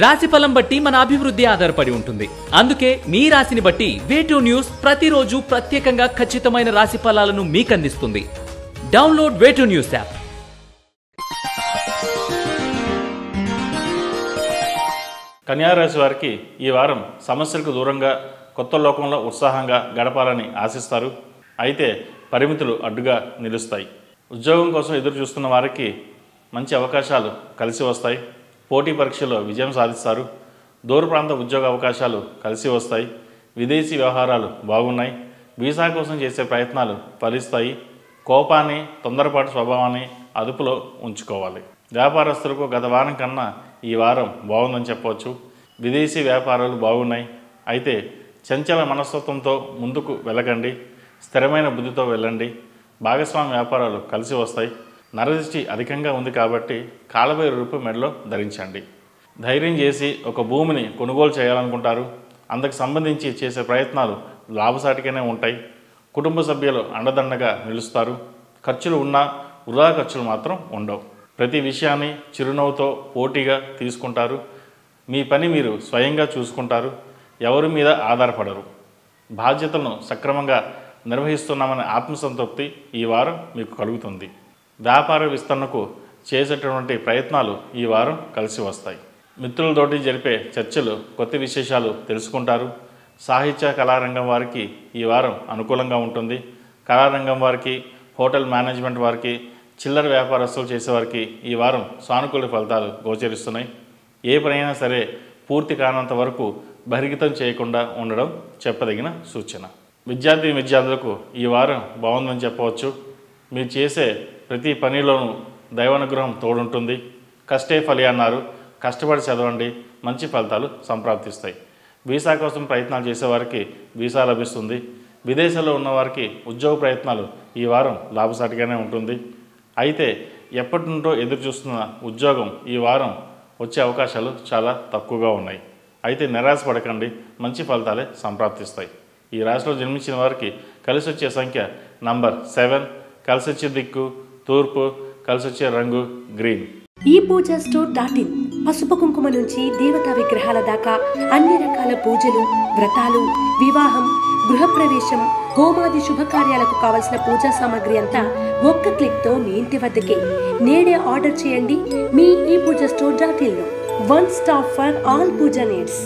రాశిఫలం బట్టి మన అభివృద్ధి ఆధారపడి ఉంటుంది. అందుకే మీ రాశిని బట్టి వే2 న్యూస్ ప్రతిరోజు ప్రత్యేకంగా ఖచ్చితమైన రాశి ఫలాలను మీకు అందిస్తుంది. Download Way2 news app. కన్యా రాశి వారికి ఈ వారం సమస్యలకు దూరంగా కొత్త లోకంలో ఉత్సాహంగా గడపాలని ఆశిస్తారు. అయితే పరిమితులు అడ్డుగా నిలుస్తాయి. ఉద్యోగం కోసం ఎదురు చూస్తున్న వారికి మంచి అవకాశాలు కలిసి వస్తాయి. పోటీ పరీక్షల్లో విజయం సాధిస్తారు. దూర ప్రాంత ఉద్యోగ అవకాశాలు కలిసి వస్తాయి. విదేశీ వ్యవహారాలు బాగున్నాయి. వీసా కోసం చేసే ప్రయత్నాలు ఫలిస్తాయి. కోపాన్ని, తొందరపాటు స్వభావాన్ని అదుపులో ఉంచుకోవాలి. వ్యాపారస్తులకు గత వారం కన్నా ఈ వారం బాగుందని చెప్పవచ్చు. విదేశీ వ్యాపారాలు బాగున్నాయి. అయితే చంచల మనస్తత్వంతో ముందుకు వెళ్ళకండి. స్థిరమైన బుద్ధితో వెళ్ళండి. భాగస్వామి వ్యాపారాలు కలిసి వస్తాయి. నరదృష్టి అధికంగా ఉంది కాబట్టి కాలభైరవ రూపు మెడలో ధరించండి. ధైర్యం చేసి ఒక భూమిని కొనుగోలు చేయాలనుకుంటారు. అందుకు సంబంధించి చేసే ప్రయత్నాలు లాభసాటిగానే ఉంటాయి. కుటుంబ సభ్యులు అండదండగా నిలుస్తారు. ఖర్చులు ఉన్నా వృధా ఖర్చులు మాత్రం ఉండవు. ప్రతి విషయాన్ని చిరునవ్వుతో పోటీగా తీసుకుంటారు. మీ పని మీరు స్వయంగా చూసుకుంటారు. ఎవరి మీద ఆధారపడరు. బాధ్యతలను సక్రమంగా నిర్వహిస్తున్నామనే ఆత్మసంతృప్తి ఈ వారం మీకు కలుగుతుంది. వ్యాపార విస్తరణకు చేసేటటువంటి ప్రయత్నాలు ఈ వారం కలిసి వస్తాయి. మిత్రులతోటి జరిపే చర్చలు కొత్త విశేషాలు తెలుసుకుంటారు. సాహిత్య కళారంగం వారికి ఈ వారం అనుకూలంగా ఉంటుంది. కళారంగం వారికి, హోటల్ మేనేజ్మెంట్ వారికి, చిల్లర వ్యాపారస్తులు చేసేవారికి ఈ వారం సానుకూల ఫలితాలు గోచరిస్తున్నాయి. ఏ పనైనా సరే పూర్తి కానంత వరకు బహిర్గతం చేయకుండా ఉండడం చెప్పదగిన సూచన. విద్యార్థులకు ఈ వారం బాగుందని చెప్పవచ్చు. మీరు చేసే ప్రతి పనిలోనూ దైవానుగ్రహం తోడుంటుంది. కష్టే ఫలి అన్నారు. కష్టపడి చదవండి. మంచి ఫలితాలు సంప్రాప్తిస్తాయి. వీసా కోసం ప్రయత్నాలు చేసేవారికి వీసా లభిస్తుంది. విదేశాల్లో ఉన్నవారికి ఉద్యోగ ప్రయత్నాలు ఈ వారం లాభసాటిగానే ఉంటుంది. అయితే ఎప్పటి నుండో ఎదురు చూస్తున్న ఉద్యోగం ఈ వారం వచ్చే అవకాశాలు చాలా తక్కువగా ఉన్నాయి. అయితే నిరాశపడకండి. మంచి ఫలితాలే సంప్రాప్తిస్తాయి. ఈ రాశిలో జన్మించిన వారికి కలిసి వచ్చే సంఖ్య నంబర్ 7, కలిసి వచ్చే దిక్కు తూర్పు, కలిసి వచ్చే రంగు గ్రీన్. ఈ పూజా స్టోర్.in పసుపు కుంకుమ నుంచి దేవతా విగ్రహాల దాకా అన్ని రకాల పూజలు, వ్రతాలు, వివాహం, గృహప్రవేశం, హోమాది శుభకార్యాలకు కావలసిన పూజా సామాగ్రి అంతా ఒక్క క్లిక్ తో మీ ఇంటి వద్దకే. నేడే ఆర్డర్ చేయండి మీ ఈ పూజా స్టోర్.in లో. One stop for all puja needs.